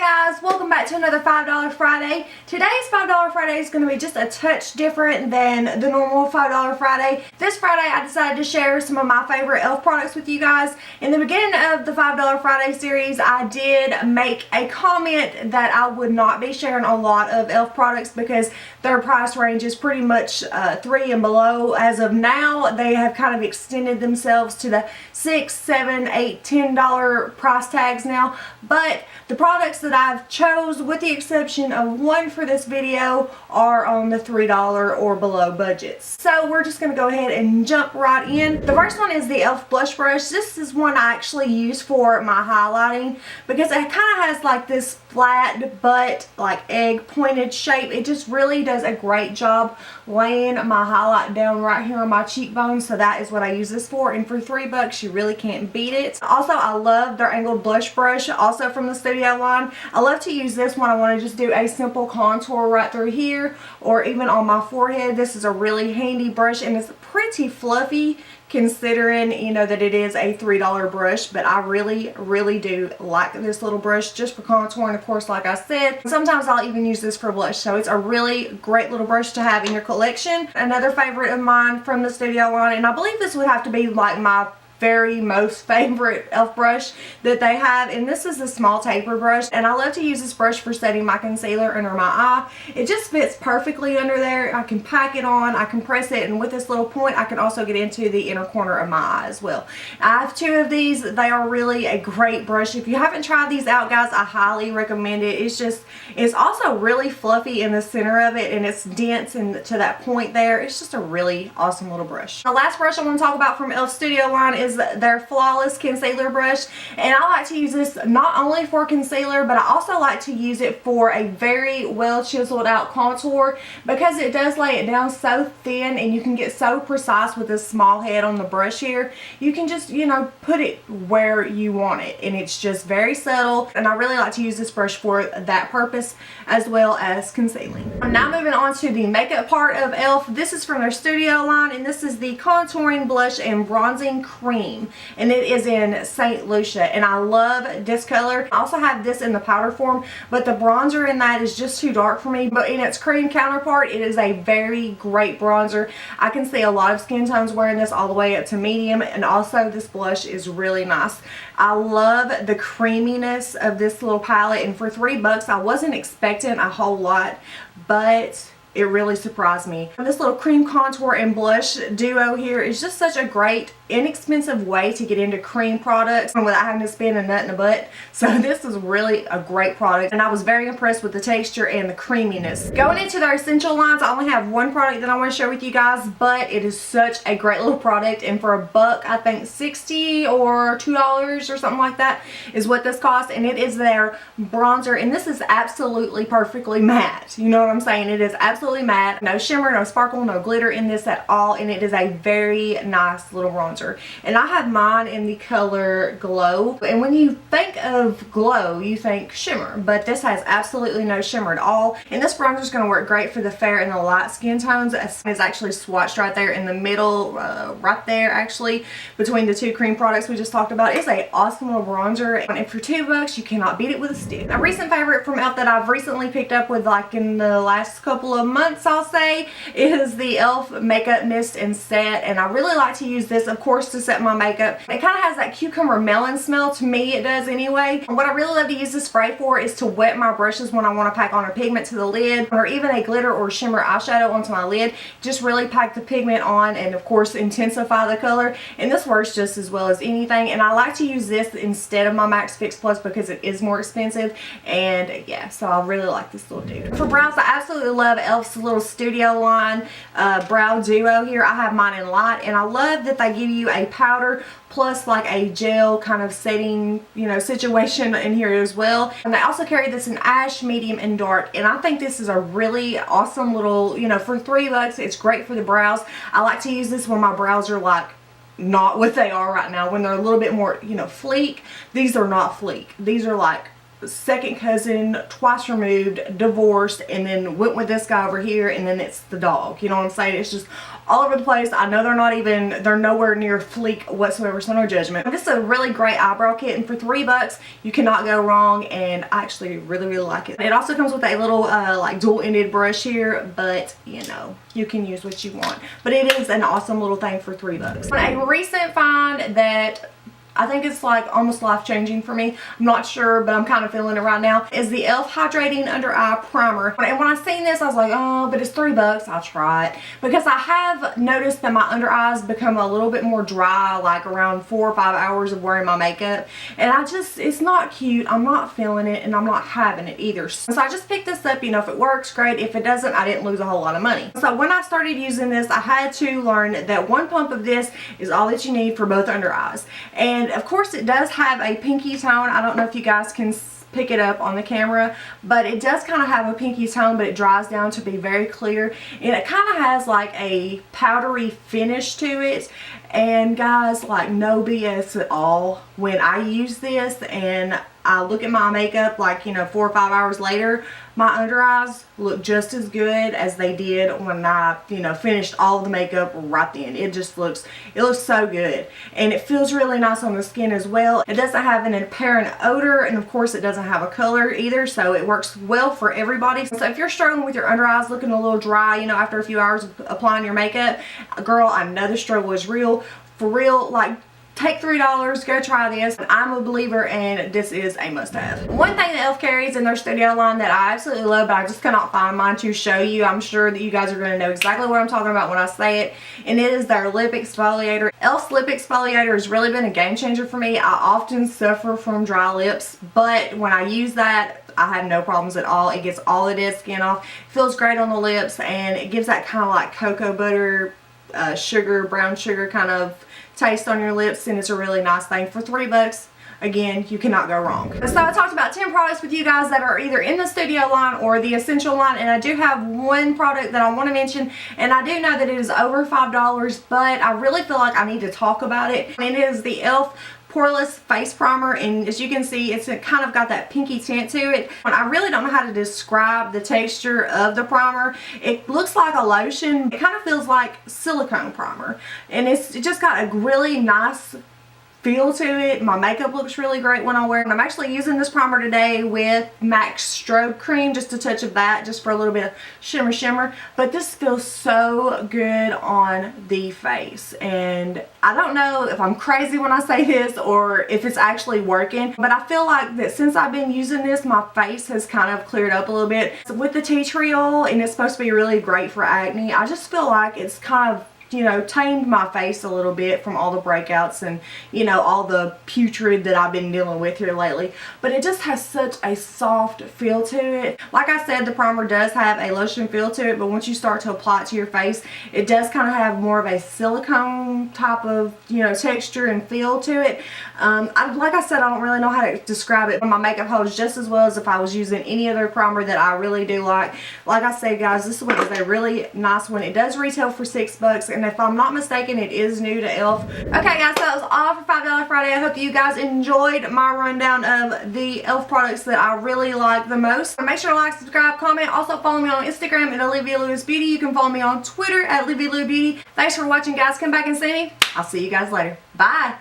guys, welcome back to another $5 Friday. Today's $5 Friday is going to be just a touch different than the normal $5 Friday. This Friday I decided to share some of my favorite E.L.F. products with you guys. In the beginning of the $5 Friday series, I did make a comment that I would not be sharing a lot of E.L.F. products because their price range is pretty much $3 and below. As of now, they have kind of extended themselves to the $6, $7, $8, $10 price tags now. But the products that I've chose, with the exception of one for this video, are on the $3 or below budgets. So we're just going to go ahead and jump right in. The first one is the E.L.F. blush brush. This is one I actually use for my highlighting because it kind of has like this flat but like egg pointed shape. It just really does a great job laying my highlight down right here on my cheekbones. So that is what I use this for, and for $3 you really can't beat it. Also, I love their angled blush brush, also from the Studio line. I love to use this when I want to just do a simple contour right through here or even on my forehead. This is a really handy brush and it's pretty fluffy considering, you know, that it is a $3 brush, but I really do like this little brush just for contouring. Of course, like I said, sometimes I'll even use this for blush, so it's a really great little brush to have in your collection. Another favorite of mine from the Studio line, and I believe this would have to be like my very most favorite E.L.F. brush that they have, and this is a small taper brush, and I love to use this brush for setting my concealer under my eye. It just fits perfectly under there. I can pack it on, I can press it, and with this little point I can also get into the inner corner of my eye as well. I have two of these. They are really a great brush. If you haven't tried these out, guys, I highly recommend it. It's also really fluffy in the center of it, and it's dense and to that point there. It's just a really awesome little brush. The last brush I want to talk about from E.L.F. Studio line is their Flawless Concealer Brush, and I like to use this not only for concealer, but I also like to use it for a very well chiseled out contour because it does lay it down so thin, and you can get so precise with this small head on the brush here. You can just, you know, put it where you want it, and it's just very subtle, and I really like to use this brush for that purpose as well as concealing. I'm now moving on to the makeup part of E.L.F. This is from their Studio line, and this is the Contouring Blush and Bronzing Cream, and it is in St. Lucia, and I love this color. I also have this in the powder form, but the bronzer in that is just too dark for me, but in its cream counterpart, it is a very great bronzer. I can see a lot of skin tones wearing this all the way up to medium, and also this blush is really nice. I love the creaminess of this little palette, and for $3 I wasn't expecting a whole lot, but it really surprised me. This little cream contour and blush duo here is just such a great, inexpensive way to get into cream products without having to spend a nut in a butt. So this is really a great product, and I was very impressed with the texture and the creaminess. Going into their essential lines, I only have one product that I want to share with you guys, but it is such a great little product, and for $1, I think $60 or $2 or something like that is what this costs, and it is their bronzer, and this is absolutely perfectly matte. You know what I'm saying? It is absolutely matte. No shimmer, no sparkle, no glitter in this at all, and it is a very nice little bronzer. And I have mine in the color Glow, and when you think of glow you think shimmer, but this has absolutely no shimmer at all, and this bronzer is going to work great for the fair and the light skin tones. It's actually swatched right there in the middle, right there actually between the two cream products we just talked about. It's a awesome little bronzer, and for $2 you cannot beat it with a stick. A recent favorite from E.L.F. that I've recently picked up with, like in the last couple of months I'll say, is the E.L.F. Makeup Mist and Set, and I really like to use this, of course, to set my makeup. It kind of has that cucumber melon smell, to me it does anyway. What I really love to use this spray for is to wet my brushes when I want to pack on a pigment to the lid, or even a glitter or shimmer eyeshadow onto my lid. Just really pack the pigment on and of course intensify the color, and this works just as well as anything. And I like to use this instead of my Max Fix Plus because it is more expensive, and yeah, so I really like this little dude. For brows, I absolutely love E.L.F.'s little Studio line brow duo here. I have mine in light, and I love that they give you a powder plus like a gel kind of setting, you know, situation in here as well. And they also carry this in ash, medium, and dark, and I think this is a really awesome little, you know, for $3 it's great for the brows. I like to use this when my brows are like not what they are right now, when they're a little bit more, you know, fleek. These are not fleek. These are like second cousin, twice removed, divorced, and then went with this guy over here, and then it's the dog. You know what I'm saying? It's just all over the place. I know they're nowhere near fleek whatsoever, so no judgment. This is a really great eyebrow kit, and for $3 you cannot go wrong, and I actually really like it. It also comes with a little like dual-ended brush here, but you know, you can use what you want. But it is an awesome little thing for $3. A recent find that I think it's like almost life-changing for me. I'm not sure, but I'm kind of feeling it right now. Is the E.L.F. Hydrating Under Eye Primer. And when I seen this, I was like, oh, but it's $3. I'll try it. Because I have noticed that my under eyes become a little bit more dry, like around 4 or 5 hours of wearing my makeup. And it's not cute. I'm not feeling it, and I'm not having it either. So I just picked this up. You know, if it works, great. If it doesn't, I didn't lose a whole lot of money. So when I started using this, I had to learn that 1 pump of this is all that you need for both under eyes. And of course it does have a pinky tone. I don't know if you guys can pick it up on the camera, but it does kind of have a pinky tone, but it dries down to be very clear, and it kind of has like a powdery finish to it. And guys, like, no BS at all. When I use this and I look at my makeup, like, you know, 4 or 5 hours later, my under eyes look just as good as they did when I, you know, finished all the makeup right then. It looks so good, and it feels really nice on the skin as well. It doesn't have an apparent odor, and of course it doesn't have a color either, so it works well for everybody. So if you're struggling with your under eyes looking a little dry, you know, after a few hours of applying your makeup, girl, I know the struggle is real. For real, like, take $3, go try this. I'm a believer, and this is a must-have. One thing that E.L.F. carries in their studio line that I absolutely love, but I just cannot find mine to show you. I'm sure that you guys are going to know exactly what I'm talking about when I say it, and it is their lip exfoliator. E.L.F.'s lip exfoliator has really been a game changer for me. I often suffer from dry lips, but when I use that, I have no problems at all. It gets all the dead skin off. It feels great on the lips, and it gives that kind of like cocoa butter, sugar, brown sugar kind of taste on your lips, and it's a really nice thing for $3. Again, you cannot go wrong. So I talked about 10 products with you guys that are either in the studio line or the essential line, and I do have one product that I want to mention, and I do know that it is over $5, but I really feel like I need to talk about it. And it is the E.L.F. Poreless Face Primer, and as you can see, it's kind of got that pinky tint to it. And I really don't know how to describe the texture of the primer. It looks like a lotion. It kind of feels like silicone primer, and it just got a really nice feel to it. My makeup looks really great when I wear it. And I'm actually using this primer today with MAC Strobe Cream, just a touch of that, just for a little bit of shimmer. But this feels so good on the face, and I don't know if I'm crazy when I say this or if it's actually working, but I feel like that since I've been using this, my face has kind of cleared up a little bit. So with the tea tree oil, and it's supposed to be really great for acne, I just feel like it's kind of, you know, tamed my face a little bit from all the breakouts and, you know, all the putrid that I've been dealing with here lately. But it just has such a soft feel to it. Like I said, the primer does have a lotion feel to it, but once you start to apply it to your face, it does kind of have more of a silicone type of, you know, texture and feel to it. Like I said, I don't really know how to describe it. My makeup holds just as well as if I was using any other primer that I really do like. Like I said, guys, this one is a really nice one. It does retail for $6, and if I'm not mistaken, it is new to E.L.F. Okay, guys, so that was all for $5 Friday. I hope you guys enjoyed my rundown of the E.L.F. products that I really like the most. Make sure to like, subscribe, comment. Also, follow me on Instagram at OliviaLewisBeauty. You can follow me on Twitter at OliviaLewisBeauty. Thanks for watching, guys. Come back and see me. I'll see you guys later. Bye.